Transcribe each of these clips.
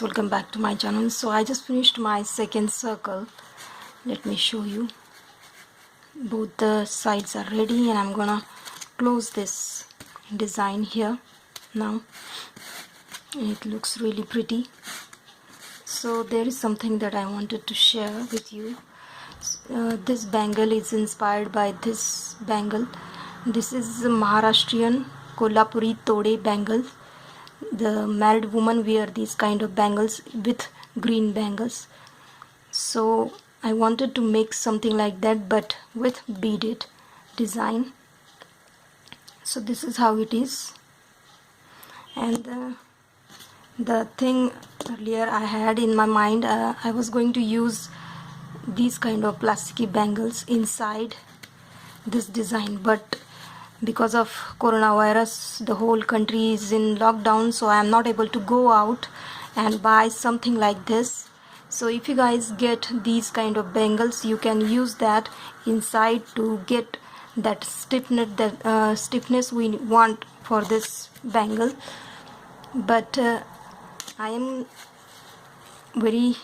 guys, welcome back to my channel. So I just finished my second circle. Let me show you. Both the sides are ready and I'm gonna close this design here now. It looks really pretty. So there is something that I wanted to share with you. This bangle is inspired by this bangle. This is Maharashtrian Kolhapuri Tode bangle. The married women wear these kind of bangles with green bangles. So I wanted to make something like that but with beaded design. So this is how it is. And the thing earlier I had in my mind, I was going to use these kind of plasticky bangles inside this design, but because of coronavirus the whole country is in lockdown, so I am not able to go out and buy something like this. So if you guys get these kind of bangles, you can use that inside to get that stiffness we want for this bangle. But I am very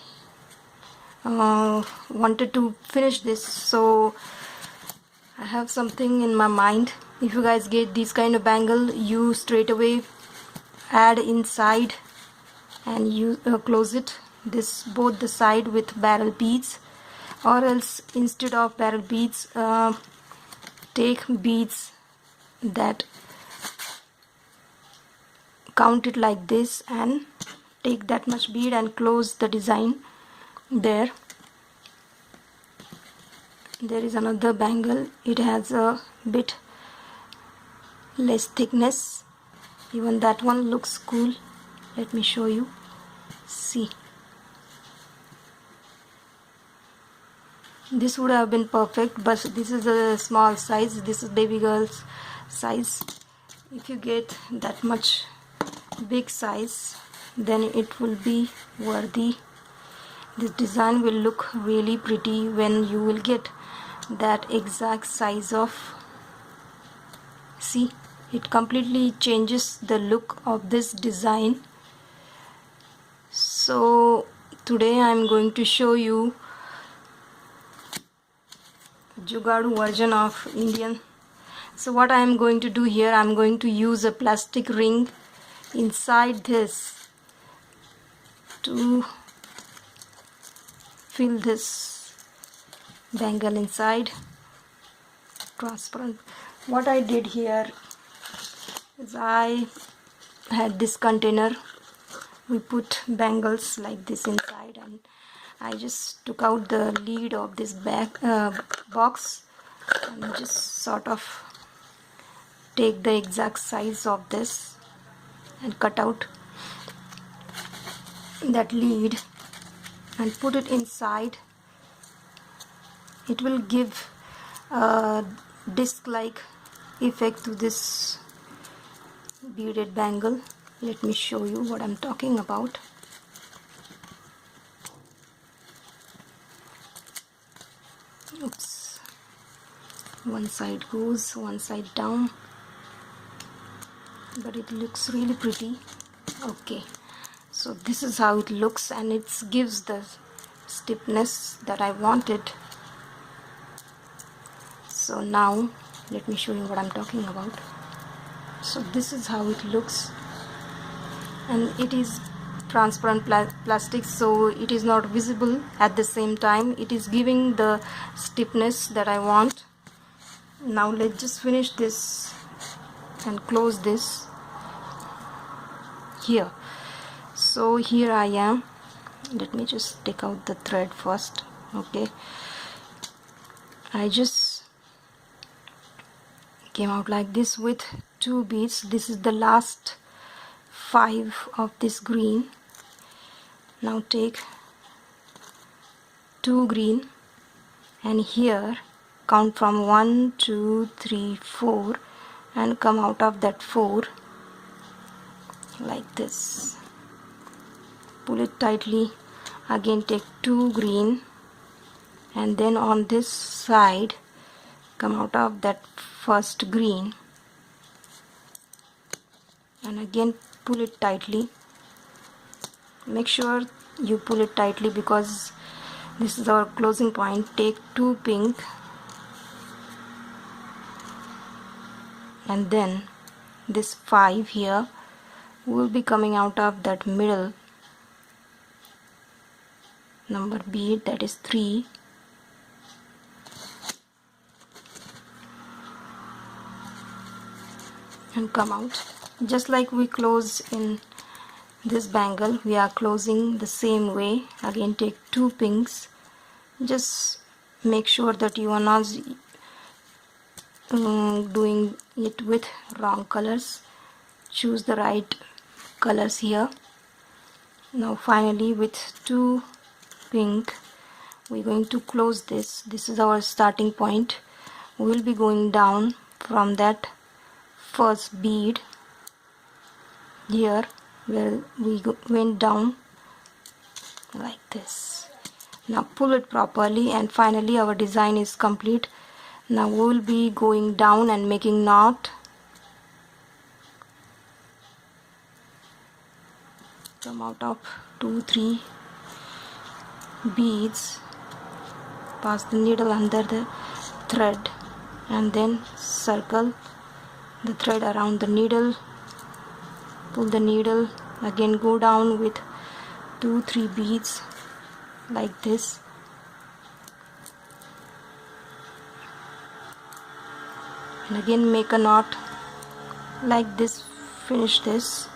wanted to finish this, so I have something in my mind. If you guys get this kind of bangle, you straight away add inside and you close it this both the side with barrel beads, or else instead of barrel beads, take beads that count it like this and take that much bead and close the design there. There is another bangle. It has a bit less thickness. Even that one looks cool. Let me show you. See, this would have been perfect, but this is a small size. This is baby girl's size. If you get that much big size, then it will be worthy. This design will look really pretty when you will get that exact size of. See, it completely changes the look of this design. So today I am going to show you Jugadu version of Indian. So what I am going to do here, I am going to use a plastic ring inside this to fill this bangle inside, transparent. What I did here is I had this container. We put bangles like this inside, and I just took out the lid of this box and just sort of take the exact size of this and cut out that lid and put it inside. It will give a disc-like effect to this beaded bangle. Let me show you what I'm talking about. Oops, one side goes, one side down, but it looks really pretty. Okay, so this is how it looks, and it gives the stiffness that I wanted. So now let me show you what I'm talking about. So this is how it looks, and it is transparent plastic, so it is not visible. At the same time, it is giving the stiffness that I want. Now let's just finish this and close this here. So here I am. Let me just take out the thread first. Okay, I just came out like this with 2 beads. This is the last 5 of this green. Now take 2 green and here count from 1 2 3 4 and come out of that 4 like this. Pull it tightly. Again take 2 green and then on this side come out of that first green and again pull it tightly Make sure you pull it tightly because this is our closing point. Take 2 pink and then this 5 here will be coming out of that middle number bead, that is 3, and come out. Just like we close in this bangle, we are closing the same way. Again, take 2 pinks. Just make sure that you are not doing it with wrong colors. Choose the right colors here. Now finally, with 2 pink, we're going to close this. This is our starting point. We will be going down from that first bead here where we went down like this. Now pull it properly, and finally our design is complete. Now we will be going down and making knot. Come out of 2-3 beads, pass the needle under the thread, and then circle the thread around the needle. Pull the needle, again go down with 2-3 beads like this, and again make a knot like this. Finish this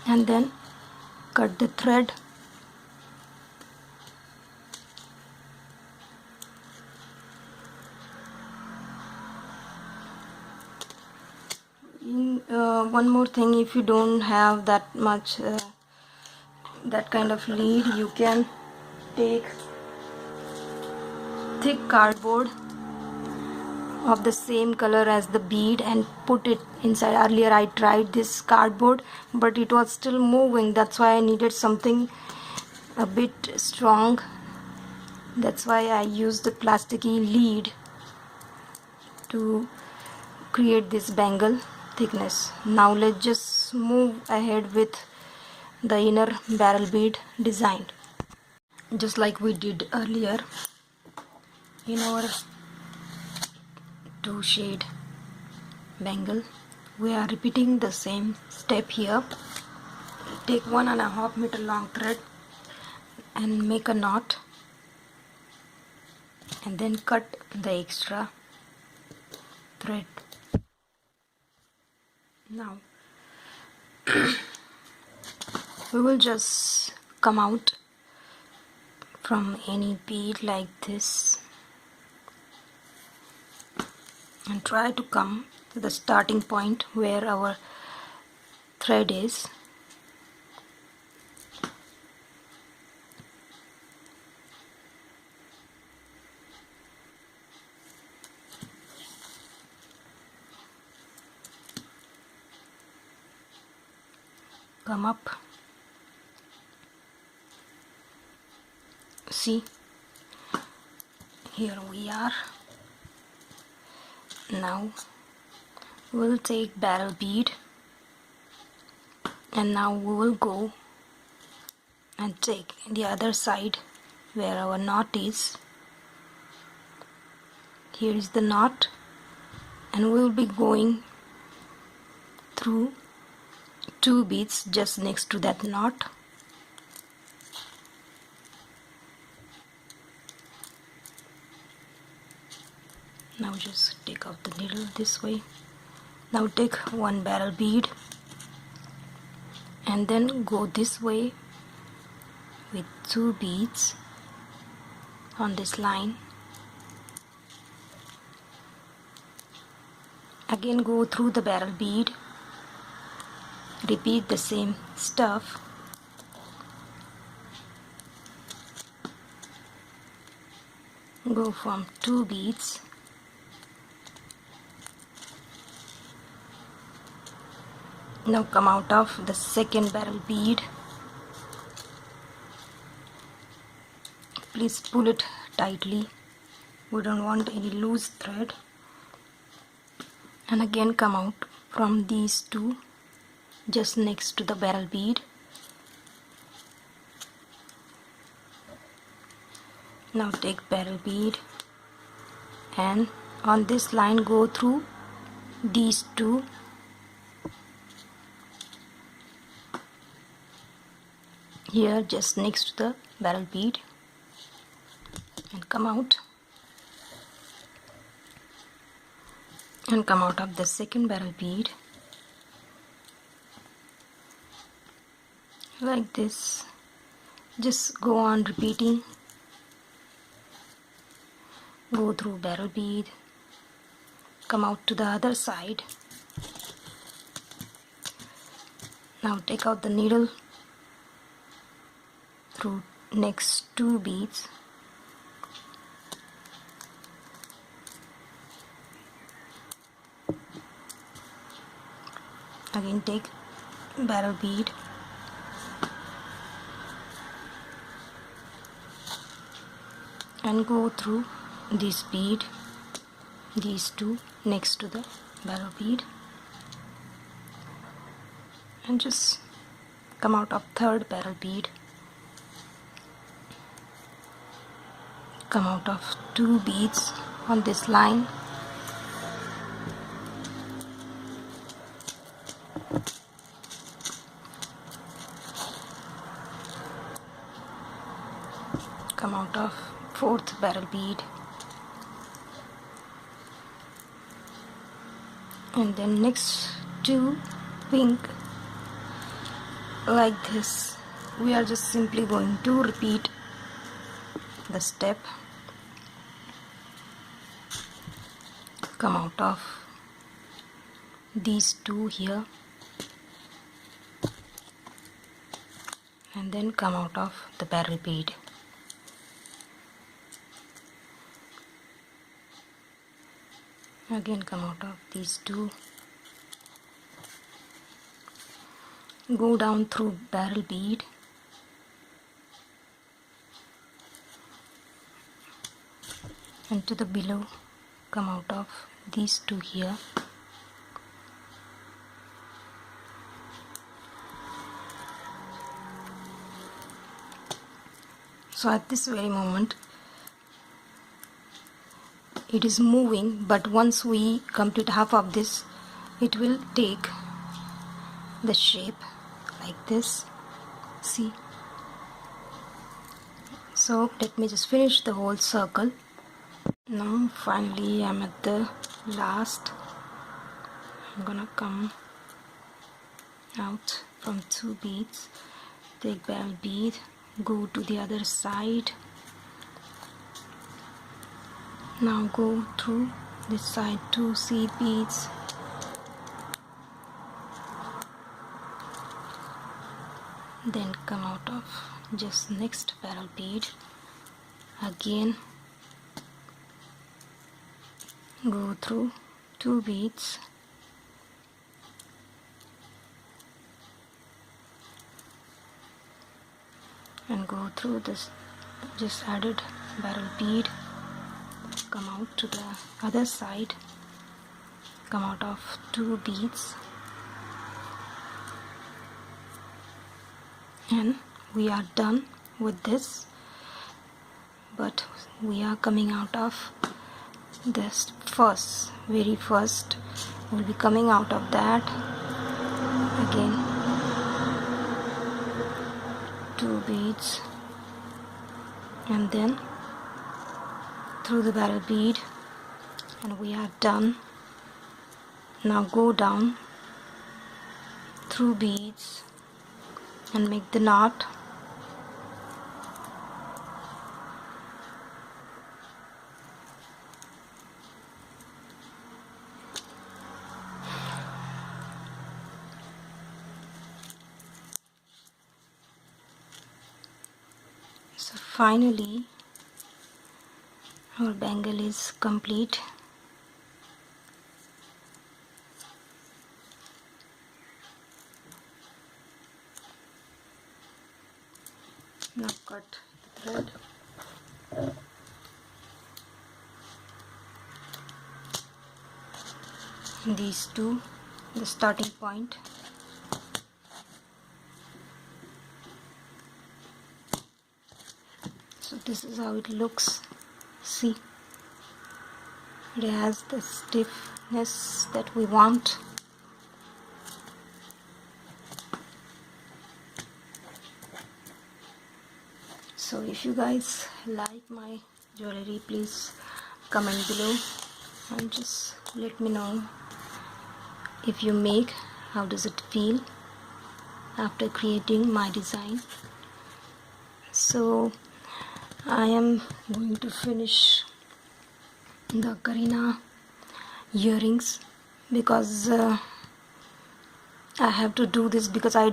and then cut the thread. One more thing, if you don't have that much that kind of lead, you can take thick cardboard of the same color as the bead and put it inside. Earlier I tried this cardboard, but it was still moving. That's why I needed something a bit strong. That's why I used the plasticky lead to create this bangle thickness. Now let's just move ahead with the inner barrel bead design, just like we did earlier in our 2 shade bangle. We are repeating the same step here. Take 1.5 meter long thread and make a knot, and then cut the extra thread. Now we will just come out from any bead like this and try to come to the starting point where our thread is. Come up. See, here we are. Now we'll take barrel bead, and now we will go and take the other side where our knot is. Here is the knot, and we will be going through 2 beads just next to that knot. Now just take out the needle this way. Now take 1 barrel bead and then go this way with 2 beads on this line. Again go through the barrel bead. Repeat the same stuff. Go from 2 beads. Now come out of the second barrel bead. Please pull it tightly. We don't want any loose thread. And again come out from these 2 just next to the barrel bead. Now take barrel bead and on this line go through these two here just next to the barrel bead and come out of the second barrel bead like this. Just go on repeating, go through barrel bead, come out to the other side. Now take out the needle through next two beads, again take barrel bead, and go through this bead, these two next to the barrel bead, and just come out of third barrel bead, come out of two beads on this line, come out of fourth barrel bead, and then next to pink like this. We are just simply going to repeat the step, come out of these two here and then come out of the barrel bead. Again come out of these two, go down through barrel bead, and to the below come out of these two here, so at this very moment it is moving, but once we complete half of this it will take the shape like this. See, so let me just finish the whole circle. Now finally I'm at the last. I'm gonna come out from two beads, take barrel bead, go to the other side. Now go through this side two seed beads, then come out of just next barrel bead, again go through two beads, and go through this just added barrel bead, come out to the other side, come out of two beads, and we are done with this. But we are coming out of this very first we'll be coming out of that, again two beads and then through the barrel bead, and we are done. Now go down through beads and make the knot. So finally our bangle is complete. Now cut the thread. These two, the starting point. So this is how it looks. See, it has the stiffness that we want. So if you guys like my jewelry, please comment below and just let me know if you make, how does it feel after creating my design. So I am going to finish the Karina earrings because I have to do this because I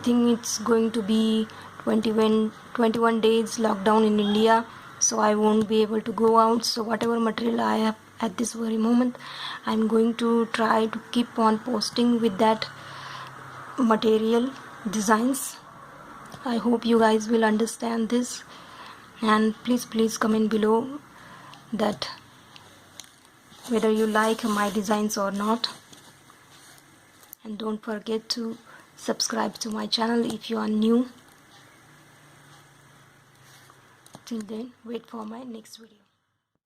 think it's going to be 21 days lockdown in India, so I won't be able to go out. So whatever material I have at this very moment, I'm going to try to keep on posting with that material designs. I hope you guys will understand this, and please comment below that whether you like my designs or not. And don't forget to subscribe to my channel if you are new. Till then, wait for my next video.